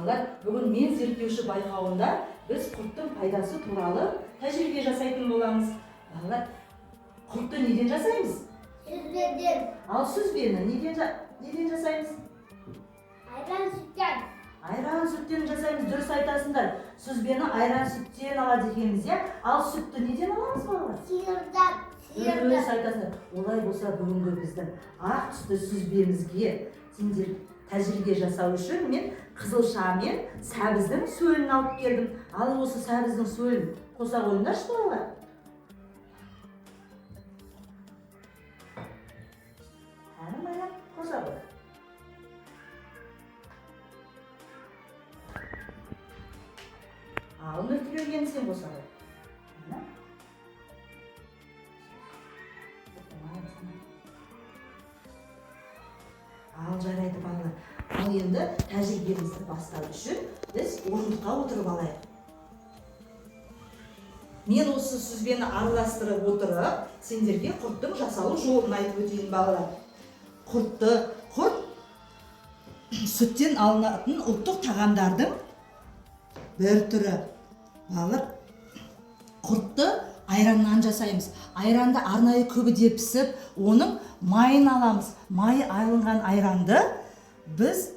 Балалар, бүгін мен зерттеуші байқауында біз құрттың пайдасы туралы тәжірибе жасайтын боламыз. Балалар, құртты неден жасаймыз? Сүзбеден. Ал сүзбені неден жасаймыз? Айран сүттен. Айран сүттен жасаймыз, дұрыс айтасыңдар. Сүзбені айран сүттен алады екенбіз, иә? Ал сүтті неден аламыз, балалар? Сиырдан. Дұрыс айтасыңдар. Олай болса бүгінгі біздің ақ түсті сүзбемізге сендер тәжірибе жасау үшін мен қызылша мен сәбіздің сөлін алып келдім. Ал осы сәбіздің сөлін қоса қойыңдаршы, балалар. Қоса қой. Ал нүртілеуген сен қоса қой. Ал жарайды, балалар. Ал енді тәжірибемізді бастау үшін біз орындыққа отырып алайық. Мен осы сүзбені араластырып отырып, сендерге құрттың жасалу жолын айтып өтейін, балалар. Құрт сүттен алынатын ұлттық тағамдардың бір түрі. Балалар, құртты айраннан жасаймыз. Айранды арнайы көбіде пісіп, оның майын аламыз. Майы айылынған айранды біз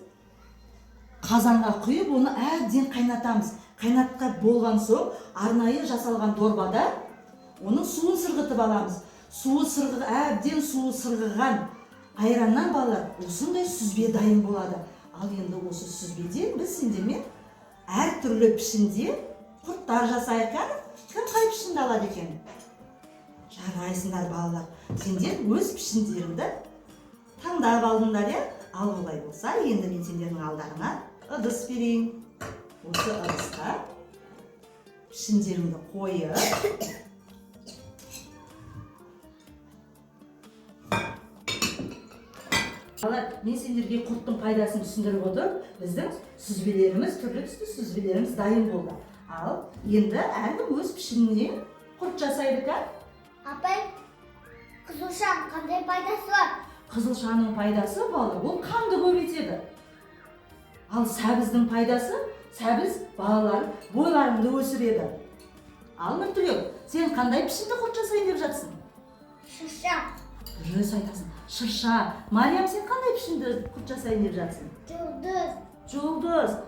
қазанға құйып, оны әбден қайнатамыз. Қайнатқа болған соң, арнайы жасалған дорбада оның суын сырғытып аламыз. Әбден суы сырғыған айраннан, балалар, осындай сүзбе дайын болады. Ал енді осы сүзбеден біз сендермен әр түрлі пішінде құрттар жасайық. Кім қай пішінді алады екен? Жарайсыңдар, балалар. Сендер өз пішіндеріңді таңдап алдыңдар, иә? Ал олай болса, енді мен сендердің алдарына ыдыс берейін. Осы ыдысқа пішіндеріңді қойып, балалар, мен сендерге құрттың пайдасын түсіндіріп отырып, біздің сүзбелеріміз, түрлі түсті сүзбелеріміз дайын болды. Ал енді әркім өз пішініне құрт жасайды, ка? Апай, қызылшаның қандай пайдасы бар? Қызылшаның пайдасы, балалар, ол қанды көбейтеді. Ал сәбіздің пайдасы, сәбіз балалар бойларыңды өсіреді. Ал Нұртілеу, сен қандай пішінді құрт жасайын деп жатсың? Шырша. Дұрыс айтасың. Шырша. Мариям, сен қандай пішінді құрт жасайын деп жатсың? Жұлдыз.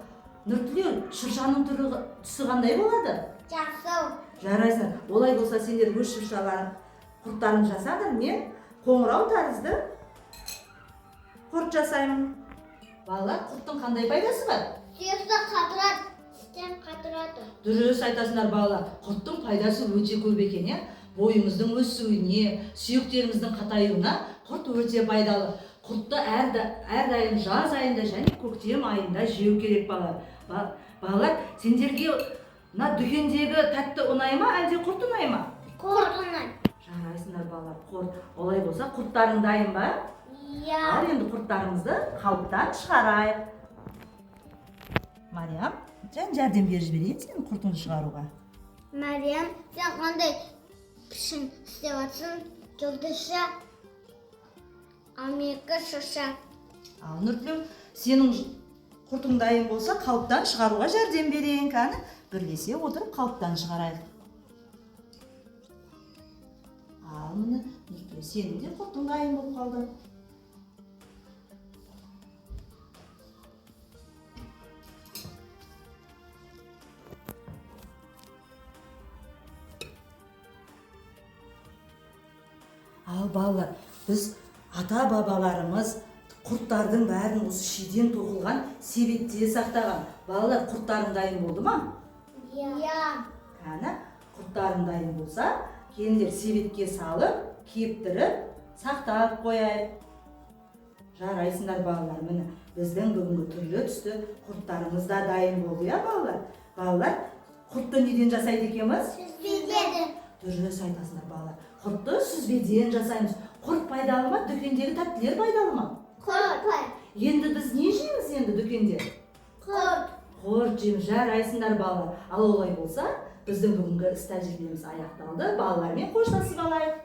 Нұртілеу, шыршаның түсі қандай болады? Жасыл. Жарайсың. Олай болса, сендер өз шыршаларын құрттарын жасадыр, мен қоңырау тәрізді құрт жасаймын. Балалар, құрттың қандай пайдасы бар? Сүйекті қатырады, тістен қатырады. Дұрыс айтасыңдар, балалар. Құрттың пайдасы өте көп екен, иә? Бойымыздың өсуіне, сүйектеріміздің қатаюына құрт өте пайдалы. Құртты әрдайым жаз айында және көктем айында жеу керек, балалар. Балалар, сендерге дүкендегі тәтті ұнай ма, әлде құрт ұнай ма? Құрт ұнайды. Жарайсыңдар, балалар. Құрт. Олай болса, құрттарың дайын ба? Иә. Ал енді құрттарымызды қалыптан шығарайық. Мариям, жәрдем беріп жіберейін сенің құртыңды шығаруға. Мариям, сен қандай пішін істеп жатсың? Жұлдызша, ал менікі шырша. Ал Нұртілеу, сенің құртың дайын болса, қалыптан шығаруға жәрдем берейін, кәні. Бірлесе отырып қалыптан шығарайық. Ал міне, Нұртілеу, сенің де құртың дайын болып қалды. Ал балалар, біз ата-бабаларымыз құрттардың бәрін осы шиден тоқылған себетте сақтаған. Балалар, құрттарың дайын болды ма? Иә. Кәні, құрттарың дайын болса, келіңдер себетке салып, кептіріп, сақтап қояйық. Жарайсыңдар, балалар, міне, біздің бүгінгі түрлі түсті құрттарымыз да дайын болды, иә, балалар? Балалар, құртты неден жасайды екенбіз? Сүзбеден. Дұрыс айтасыңдар, балалар. Құртты сүзбеден жасаймыз. Құрт пайдалы ма, дүкендегі тәттілер пайдалы ма? Құрт. Енді біз не жейміз енді дүкенде? Құрт. Құрт жейміз, жарайсыңдар, балалар. Ал олай болса, біздің бүгінгі іс тәжірибеміз аяқталды. Балалармен қоштасып алайық.